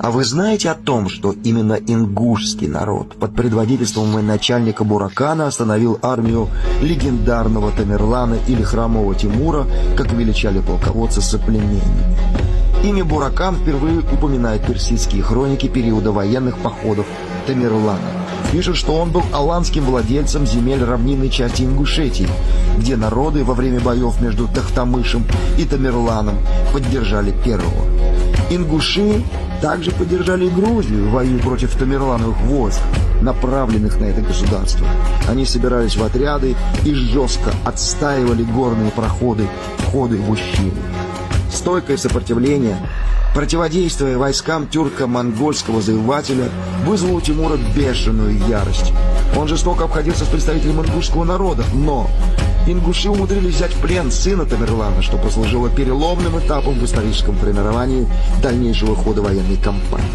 А вы знаете о том, что именно ингушский народ под предводительством военачальника Буракана остановил армию легендарного Тамерлана или Хромого Тимура, как величали полководца соплеменника? Имя Буракан впервые упоминает персидские хроники периода военных походов Тамерлана. Пишут, что он был аланским владельцем земель равнинной части Ингушетии, где народы во время боев между Тохтамышем и Тамерланом поддержали первого. Ингуши также поддержали Грузию в бою против тамерлановых войск, направленных на это государство. Они собирались в отряды и жестко отстаивали горные проходы, входы в ущелье. Стойкое сопротивление, противодействие войскам тюрко-монгольского завоевателя вызвало у Тимура бешеную ярость. Он жестоко обходился с представителем ингушского народа, но ингуши умудрились взять в плен сына Тамерлана, что послужило переломным этапом в историческом формировании дальнейшего хода военной кампании.